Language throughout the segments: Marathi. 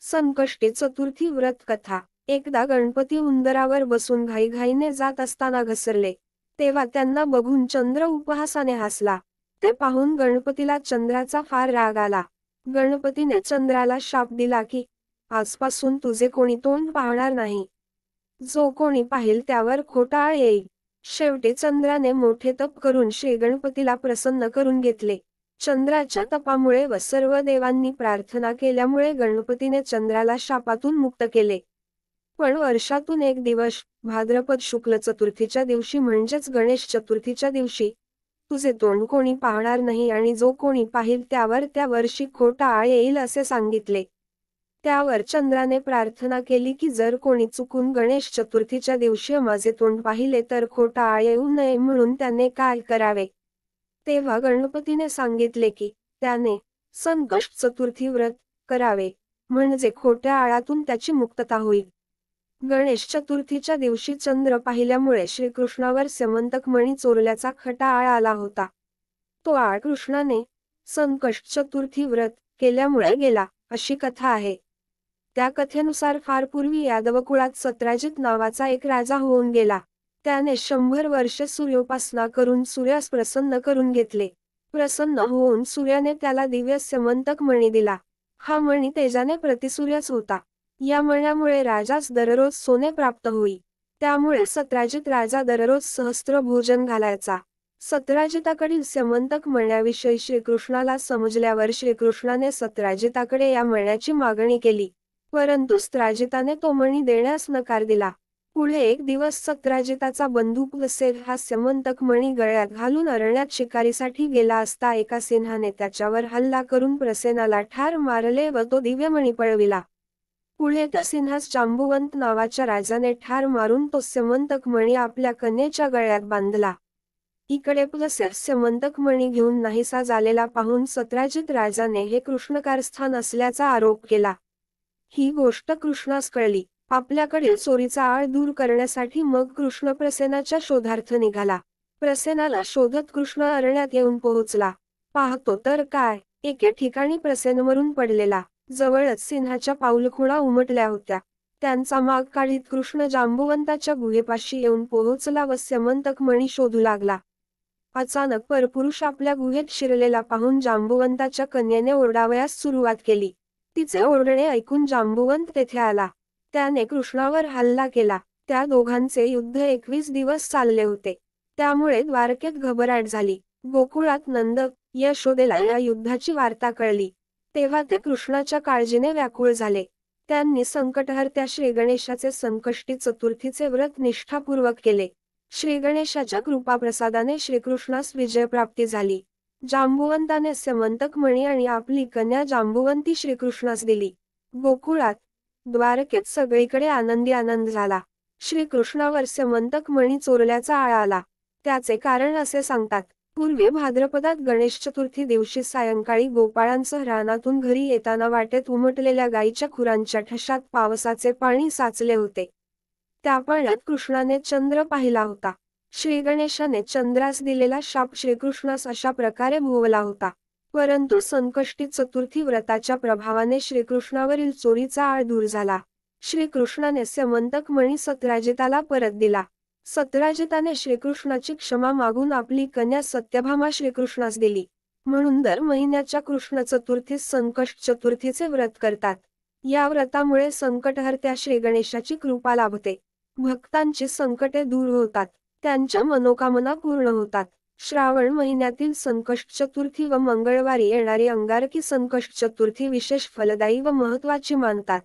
संकष्टी चतुर्थी व्रत कथा। एकदा गणपती उंदरावर बसून घाईघाईने जात असताना घसरले, तेव्हा त्यांना बघून चंद्र उपहासाने हसला। ते पाहून गणपतीला चंद्राचा फार राग आला। गणपतीने चंद्राला शाप दिला की आजपासून तुझे कोणी तोंड पाहणार नाही. जो कोणी पाहिल त्यावर खोटा आळ येईल. शेवटी चंद्राने मोठे तप करून श्री गणपतीला प्रसन्न करून घेतले. चंद्राच्या तपामुळे व सर्व देवांनी प्रार्थना केल्यामुळे गणपतीने चंद्राला शापातून मुक्त केले. पण वर्षातून एक दिवस, भाद्रपद शुक्ल चतुर्थीच्या दिवशी म्हणजेच गणेश चतुर्थीच्या दिवशी, तुझे तोंड कोणी पाहणार नाही आणि जो कोणी पाहिल त्यावर त्या वर्षी खोटा आळ येईल असे सांगितले. त्यावर चंद्राने प्रार्थना केली की जर कोणी चुकून गणेश चतुर्थीच्या दिवशी माझे तोंड पाहिले तर खोटा आळ येऊ नये म्हणून त्याने काय करावे. तेव्हा गणपतीने सांगितले की त्याने संकष्ट चतुर्थी व्रत करावे, म्हणजे खोट्या आळातून त्याची मुक्तता होईल. गणेश चतुर्थीच्या दिवशी चंद्र पाहिल्यामुळे श्रीकृष्णावर स्यमंतक मणी चोरल्याचा खटा आळ आला होता. तो आळ कृष्णाने संकष्ट चतुर्थी व्रत केल्यामुळे गेला, अशी कथा आहे. त्या कथेनुसार फार पूर्वी यादवकुळात सत्राजित नावाचा एक राजा होऊन गेला. त्याने 100 वर्षे सूर्योपासना करून सूर्यास प्रसन्न करून घेतले. प्रसन्न होऊन सूर्याने त्याला दिव्य स्यमंतक मणी दिला. हा मणी तेजाने प्रतिसूर्यच होता. या मण्यामुळे राजास दररोज सोने प्राप्त होई. त्यामुळे सत्राजित राजा दररोज सहस्त्र भोजन घालायचा. सत्राजिताकडील स्यमंतक मण्याविषयी श्रीकृष्णाला समजल्यावर श्रीकृष्णाने सत्राजिताकडे या मण्याची मागणी केली, परंतु सत्राजिताने तो मणी देण्यास नकार दिला. पुढे एक दिवस सत्राजिताचा बंधू प्रसेन हा स्यमंतक मणी गळ्यात घालून अरण्यात शिकारीसाठी गेला असता एका सिंहाने त्याच्यावर हल्ला करून प्रसेनाला ठार मारले व तो दिव्य मणी पळविला. पुढे त्या सिंहास जांबुवंत नावाच्या राजाने ठार मारून तो स्यमंतक मणी आपल्या कन्येच्या गळ्यात बांधला. इकडे प्रसेन स्यमंतक मणी घेऊन नाहीसा झालेला पाहून सत्राजित राजाने हे कृष्णकारस्थान असल्याचा आरोप केला. ही गोष्ट कृष्णास कळली. आपल्याकडील चोरीचा आळ दूर करण्यासाठी मग कृष्ण प्रसेनाच्या शोधार्थ निघाला. प्रसेनाला शोधत कृष्ण अरण्यात येऊन पोहोचला. पाहतो तर काय, एके ठिकाणी प्रसेन मरून पडलेला. जवळच सिंहाच्या पाऊलखुणा उमटल्या होत्या. त्यांचा माग काढीत कृष्ण जांबुवंताच्या गुहेपाशी येऊन पोहोचला व स्यमंतक मणी शोधू लागला. अचानक परपुरुष आपल्या गुहेत शिरलेला पाहून जांबुवंताच्या कन्येने ओरडावयास सुरुवात केली. तिचे ओरडणे ऐकून जांबुवंत तेथे आला. त्याने कृष्णावर हल्ला केला. त्या दोघांचे युद्ध 21 दिवस चालले होते. त्यामुळे द्वारकेत घबराट झाली. गोकुळात नंद, यशोदेला या युद्धाची वार्ता कळली. तेव्हा ते कृष्णाच्या काळजीने व्याकुळ झाले. त्यांनी संकटहर्त्या श्रीगणेशाचे संकष्टी चतुर्थीचे व्रत निष्ठापूर्वक केले. श्रीगणेशाच्या कृपाप्रसादाने श्रीकृष्णास विजयप्राप्ती झाली. जांबुवंताने स्यमंतक मणी आणि आपली कन्या जांबुवंती श्रीकृष्णास दिली. गोकुळात, द्वारकेत सगळीकडे आनंदी आनंद झाला. श्रीकृष्णावर स्यमंतक मणी चोरल्याचा आळ आला. त्याचे कारण असे सांगतात. पूर्वी भाद्रपदात गणेश चतुर्थी दिवशी सायंकाळी गोपाळांसह रानातून घरी येताना वाटेत उमटलेल्या गायीच्या खुरांच्या ठशात पावसाचे पाणी साचले होते. त्या पाण्यात कृष्णाने चंद्र पाहिला होता. श्रीगणेशाने चंद्रास दिलेला शाप श्रीकृष्णास अशा प्रकारे भोवला होता. परंतु संकष्टी चतुर्थी व्रताच्या प्रभावाने श्रीकृष्णावरील चोरीचा आळ दूर झाला. श्रीकृष्णाने स्यमंतक मणी सत्राजिताला परत दिला. सत्राजिताने श्रीकृष्णाची क्षमा मागून आपली कन्या सत्यभामा श्रीकृष्णास दिली. म्हणून दर महिन्याच्या कृष्ण चतुर्थीस संकष्ट चतुर्थीचे व्रत करतात. या व्रतामुळे संकटहर्त्या श्रीगणेशाची कृपा लाभते. भक्तांची संकटे दूर होतात. त्यांच्या मनोकामना पूर्ण होतात. श्रावण महिन्यातील संकष्ट चतुर्थी व मंगळवारी येणारी अंगारकी संकष्ट चतुर्थी विशेष फलदायी व महत्त्वाची मानतात.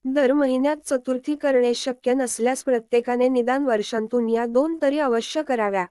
दर महिन्यात चतुर्थी करणे शक्य नसल्यास प्रत्येकाने निदान वर्षांतून या 2 तरी अवश्य कराव्या.